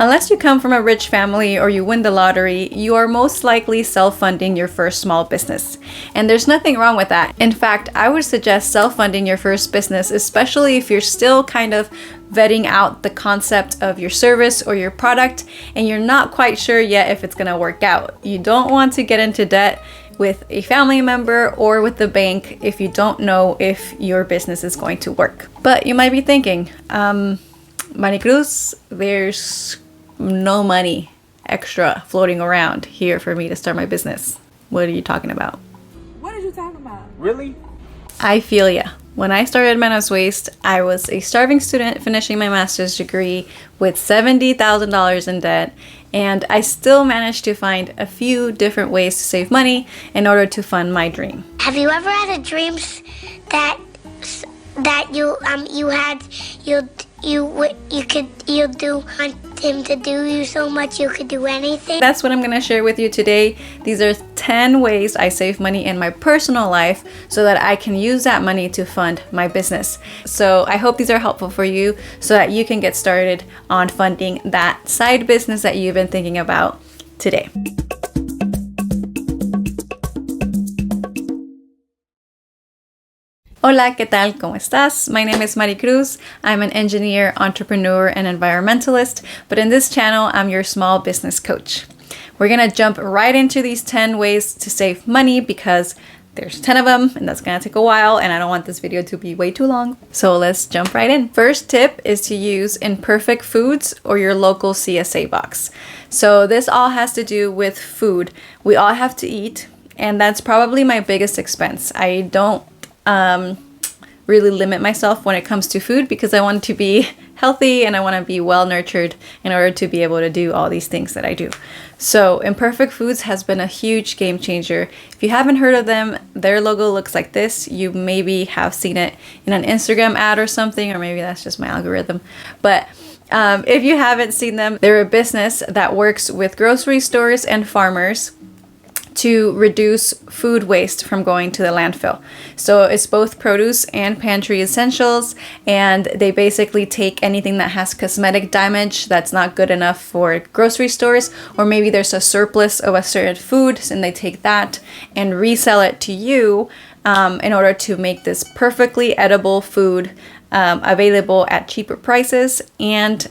Unless you come from a rich family or you win the lottery, you are most likely self-funding your first small business. And there's nothing wrong with that. In fact, I would suggest self-funding your first business, especially if you're still kind of vetting out the concept of your service or your product and you're not quite sure yet if it's going to work out. You don't want to get into debt with a family member or with the bank if you don't know if your business is going to work. But you might be thinking, Maricruz, there's no money extra floating around here for me to start my business. What are you talking about? What are you talking about? Really? I feel ya. When I started Menos Waste, I was a starving student finishing my master's degree with $70,000 in debt, and I still managed to find a few different ways to save money in order to fund my dream. Have you ever had a dream that you do want him to do you so much you could do anything? That's what I'm going to share with you today. These are 10 ways I save money in my personal life so that I can use that money to fund my business. So I hope these are helpful for you so that you can get started on funding that side business that you've been thinking about today. Hola, ¿qué tal? ¿Cómo estás? My name is Maricruz. I'm an engineer, entrepreneur, and environmentalist, but in this channel, I'm your small business coach. We're gonna jump right into these 10 ways to save money because there's 10 of them and that's gonna take a while and I don't want this video to be way too long. So let's jump right in. First tip is to use Imperfect Foods or your local CSA box. So this all has to do with food. We all have to eat, and that's probably my biggest expense. I don't really limit myself when it comes to food because I want to be healthy and I want to be well nurtured in order to be able to do all these things that I do. So Imperfect Foods has been a huge game changer. If you haven't heard of them, their logo looks like this. You maybe have seen it in an Instagram ad or something, or maybe that's just my algorithm. But if you haven't seen them, they're a business that works with grocery stores and farmers to reduce food waste from going to the landfill. So it's both produce and pantry essentials, and they basically take anything that has cosmetic damage that's not good enough for grocery stores, or maybe there's a surplus of a certain food and they take that and resell it to you in order to make this perfectly edible food available at cheaper prices, and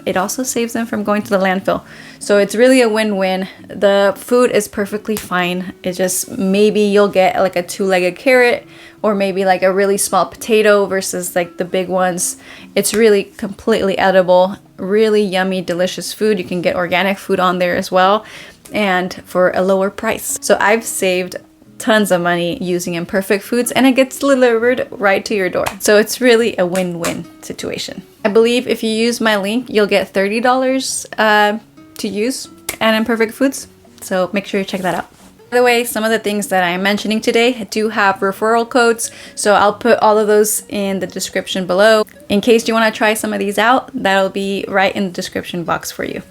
it also saves them from going to the landfill. So it's really a win-win. The food is perfectly fine. It's just maybe you'll get like a two-legged carrot or maybe like a really small potato versus like the big ones. It's really completely edible, really yummy, delicious food. You can get organic food on there as well, and for a lower price. So I've saved tons of money using Imperfect Foods, and it gets delivered right to your door. So it's really a win-win situation. I believe if you use my link, you'll get $30 to use at Imperfect Foods. So make sure you check that out. By the way, some of the things that I'm mentioning today do have referral codes, so I'll put all of those in the description below. In case you want to try some of these out, that'll be right in the description box for you.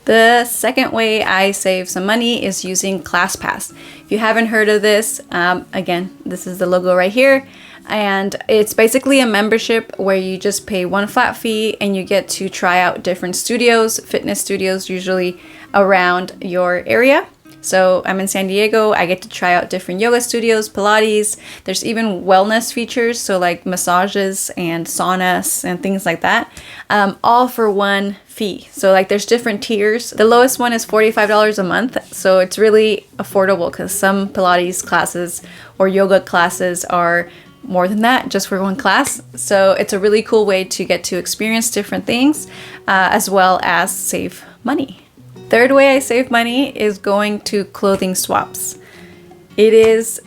The second way I save some money is using ClassPass. If you haven't heard of this, again, this is the logo right here. And it's basically a membership where you just pay one flat fee and you get to try out different studios, fitness studios, usually around your area. So I'm in San Diego, I get to try out different yoga studios, Pilates. There's even wellness features, so like massages and saunas and things like that, all for one fee. So like there's different tiers. The lowest one is $45 a month, so it's really affordable because some Pilates classes or yoga classes are more than that just for one class. So it's a really cool way to get to experience different things as well as save money. Third way I save money is going to clothing swaps. It is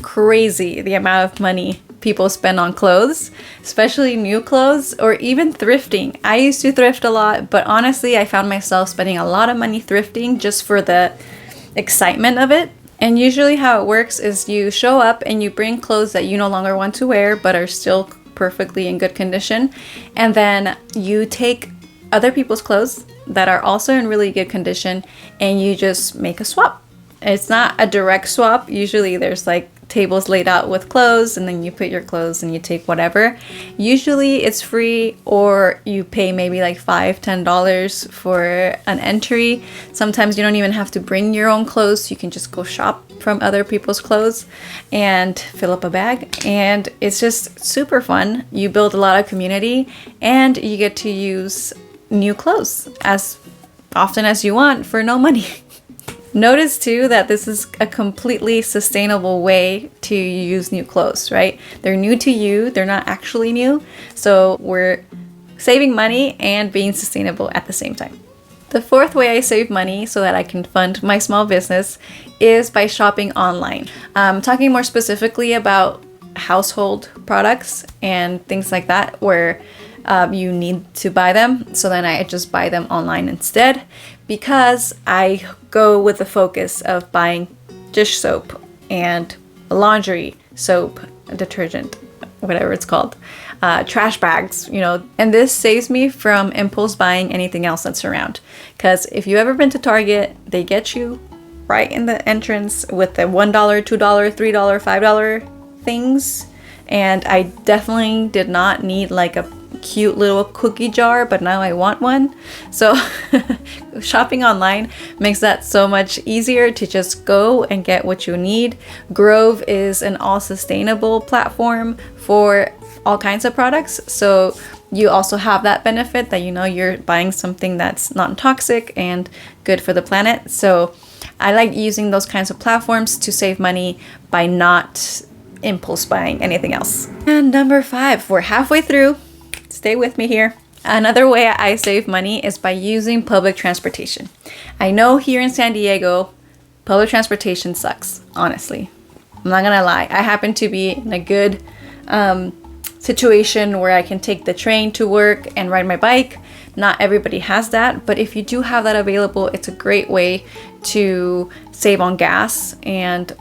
crazy the amount of money people spend on clothes, especially new clothes or even thrifting. I used to thrift a lot, but honestly, I found myself spending a lot of money thrifting just for the excitement of it. And usually how it works is you show up and you bring clothes that you no longer want to wear but are still perfectly in good condition, and then you take other people's clothes that are also in really good condition and you just make a swap. It's not a direct swap. Usually there's like tables laid out with clothes, and then you put your clothes and you take whatever. Usually it's free, or you pay maybe like $5-10 for an entry. Sometimes you don't even have to bring your own clothes. You can just go shop from other people's clothes and fill up a bag, and it's just super fun. You build a lot of community, and you get to use new clothes as often as you want for no money. Notice too that this is a completely sustainable way to use new clothes, right? They're new to you, they're not actually new. So we're saving money and being sustainable at the same time. The fourth way I save money so that I can fund my small business is by shopping online. I'm talking more specifically about household products and things like that, where you need to buy them. So then I just buy them online instead, because I go with the focus of buying dish soap and laundry soap, detergent, whatever it's called, trash bags, and this saves me from impulse buying anything else that's around. Because if you've ever been to Target, they get you right in the entrance with the $1, $2, $3, $5 things. And I definitely did not need like a cute little cookie jar, but now I want one. So shopping online makes that so much easier to just go and get what you need. Grove is an all sustainable platform for all kinds of products. So you also have that benefit that you're buying something that's non-toxic and good for the planet. So I like using those kinds of platforms to save money by not impulse buying anything else. And number 5, we're halfway through. Stay with me here. Another way I save money is by using public transportation. I know here in San Diego, public transportation sucks, honestly. I'm not gonna lie. I happen to be in a good situation where I can take the train to work and ride my bike. Not everybody has that, but if you do have that available, it's a great way to save on gas and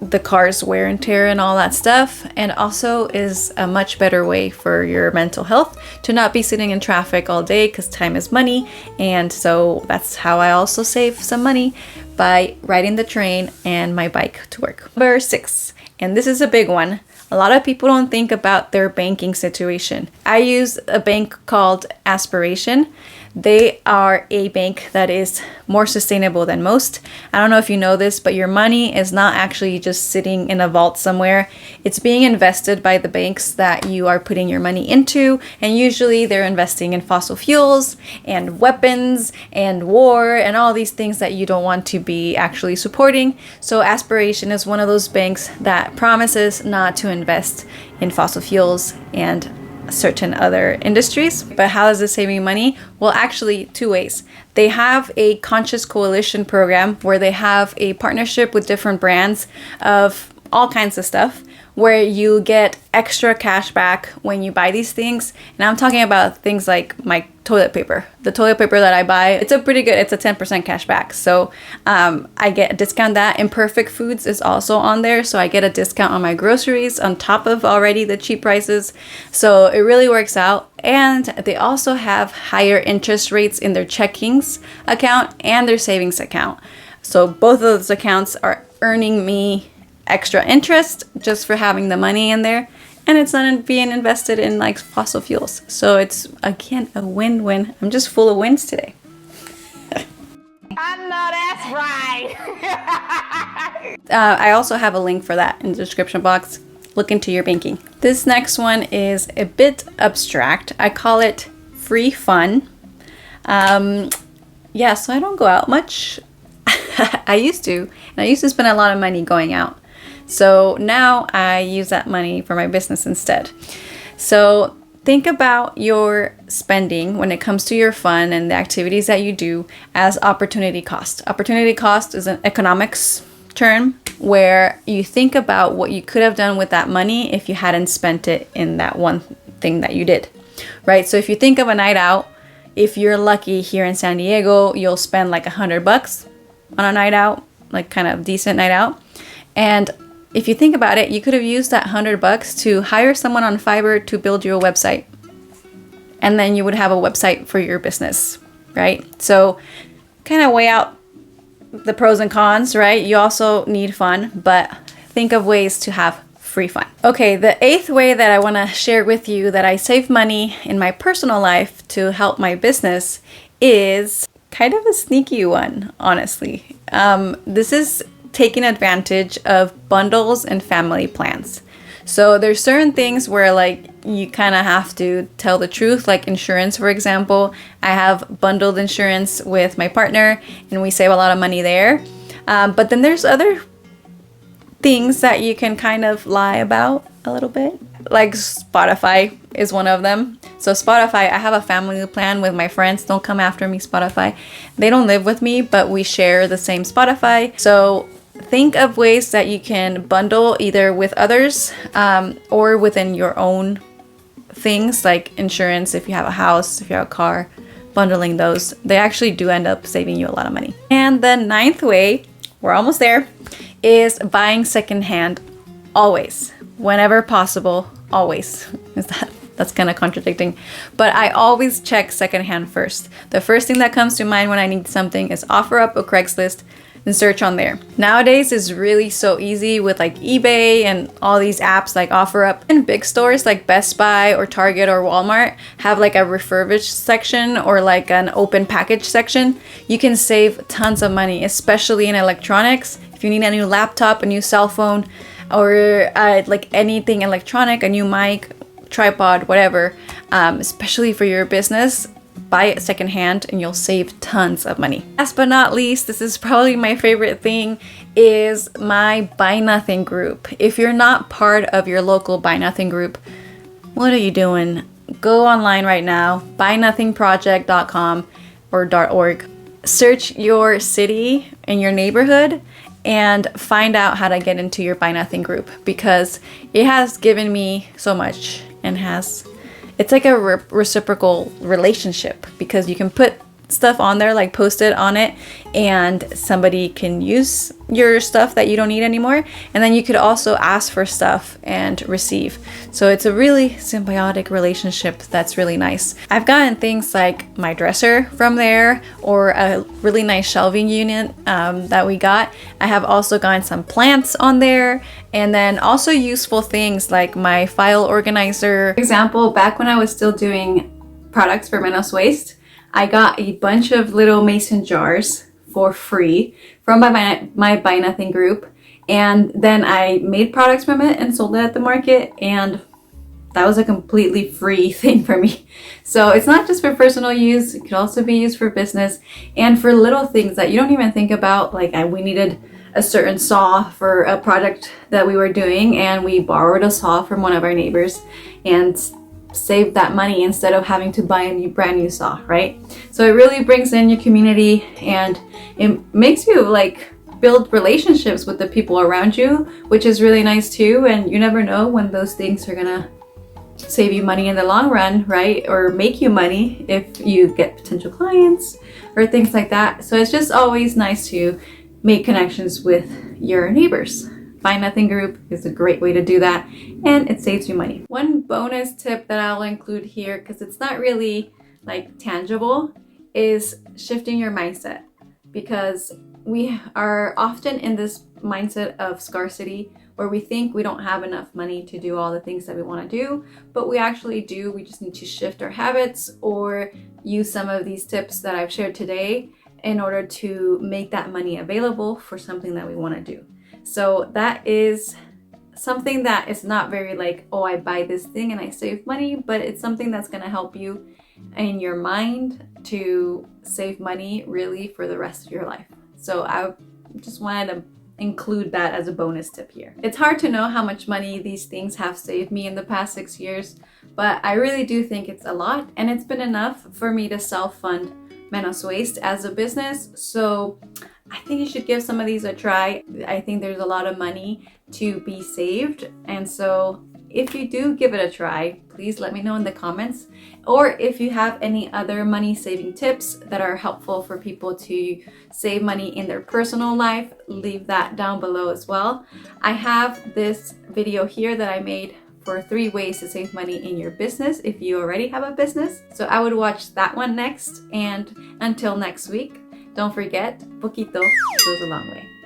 the car's wear and tear and all that stuff, and also is a much better way for your mental health to not be sitting in traffic all day, because time is money. And so that's how I also save some money, by riding the train and my bike to work. Number 6, and this is a big one. A lot of people don't think about their banking situation. I use a bank called Aspiration. They are a bank that is more sustainable than most. I don't know if you know this, but your money is not actually just sitting in a vault somewhere. It's being invested by the banks that you are putting your money into, and usually they're investing in fossil fuels and weapons and war and all these things that you don't want to be actually supporting. So Aspiration is one of those banks that promises not to invest in fossil fuels and certain other industries. But how is this saving money? Well, actually, 2 ways. They have a conscious coalition program where they have a partnership with different brands of all kinds of stuff, where you get extra cash back when you buy these things. And I'm talking about things like my toilet paper. The toilet paper that I buy, it's a 10% cash back. So I get a discount. That Imperfect Foods is also on there. So I get a discount on my groceries on top of already the cheap prices. So it really works out. And they also have higher interest rates in their checkings account and their savings account. So both of those accounts are earning me extra interest just for having the money in there, and it's not being invested in like fossil fuels. So it's, again, a win-win. I'm just full of wins today. I know that's right. I also have a link for that in the description box. Look into your banking. This next one is a bit abstract. I call it free fun. So I don't go out much. I used to spend a lot of money going out. So now I use that money for my business instead. So think about your spending when it comes to your fun and the activities that you do as opportunity cost. Opportunity cost is an economics term where you think about what you could have done with that money if you hadn't spent it in that one thing that you did, right? So if you think of a night out, if you're lucky here in San Diego, you'll spend like $100 on a night out, like kind of decent night out. And if you think about it, you could have used that $100 to hire someone on Fiverr to build you a website. And then you would have a website for your business, right? So kind of weigh out the pros and cons, right? You also need fun, but think of ways to have free fun. Okay, the 8th way that I want to share with you that I save money in my personal life to help my business is kind of a sneaky one, honestly. This is taking advantage of bundles and family plans. So there's certain things where like you kind of have to tell the truth, like insurance, for example. I have bundled insurance with my partner and we save a lot of money there. But then there's other things that you can kind of lie about a little bit. Like Spotify is one of them. So Spotify, I have a family plan with my friends. Don't come after me, Spotify. They don't live with me, but we share the same Spotify. So think of ways that you can bundle either with others or within your own things, like insurance. If you have a house, if you have a car, bundling those, they actually do end up saving you a lot of money. And the 9th way, we're almost there, is buying secondhand always, whenever possible, always. That's kind of contradicting, but I always check secondhand first. The first thing that comes to mind when I need something is OfferUp or Craigslist and search on there. Nowadays is really so easy with like eBay and all these apps like OfferUp. And big stores like Best Buy or Target or Walmart have like a refurbished section or like an open package section. You can save tons of money, especially in electronics. If you need a new laptop, a new cell phone, or like anything electronic, a new mic, tripod, whatever, especially for your business, buy it secondhand and you'll save tons of money. Last but not least, this is probably my favorite thing, is my Buy Nothing group. If you're not part of your local Buy Nothing group, what are you doing? Go online right now, buynothingproject.com or .org. Search your city and your neighborhood and find out how to get into your Buy Nothing group, because it has given me so much and it's like a reciprocal relationship, because you can put stuff on there, like post it on it, and somebody can use your stuff that you don't need anymore, and then you could also ask for stuff and receive. So it's a really symbiotic relationship that's really nice. I've gotten things like my dresser from there, or a really nice shelving unit that we got. I have also gotten some plants on there, and then also useful things like my file organizer. For example, back when I was still doing products for Menos Waste, I got a bunch of little mason jars for free from my Buy Nothing group, and then I made products from it and sold it at the market, and that was a completely free thing for me. So it's not just for personal use, it could also be used for business and for little things that you don't even think about. Like we needed a certain saw for a project that we were doing, and we borrowed a saw from one of our neighbors and save that money instead of having to buy a brand new saw, right? So it really brings in your community, and it makes you like build relationships with the people around you, which is really nice too. And you never know when those things are gonna save you money in the long run, right? Or make you money if you get potential clients or things like that. So it's just always nice to make connections with your neighbors. Buy Nothing group is a great way to do that, and it saves you money. One bonus tip that I'll include here, because it's not really like tangible, is shifting your mindset, because we are often in this mindset of scarcity where we think we don't have enough money to do all the things that we want to do, but we actually do. We just need to shift our habits or use some of these tips that I've shared today in order to make that money available for something that we want to do. So that is something that is not very like, oh, I buy this thing and I save money, but it's something that's going to help you in your mind to save money really for the rest of your life. So I just wanted to include that as a bonus tip here. It's hard to know how much money these things have saved me in the past 6 years, but I really do think it's a lot, and it's been enough for me to self-fund Menos Waste as a business. So I think you should give some of these a try. I think there's a lot of money to be saved. And so if you do give it a try, please let me know in the comments. Or if you have any other money saving tips that are helpful for people to save money in their personal life, leave that down below as well. I have this video here that I made for 3 ways to save money in your business if you already have a business. So I would watch that one next. And until next week, don't forget, Poquito goes a long way.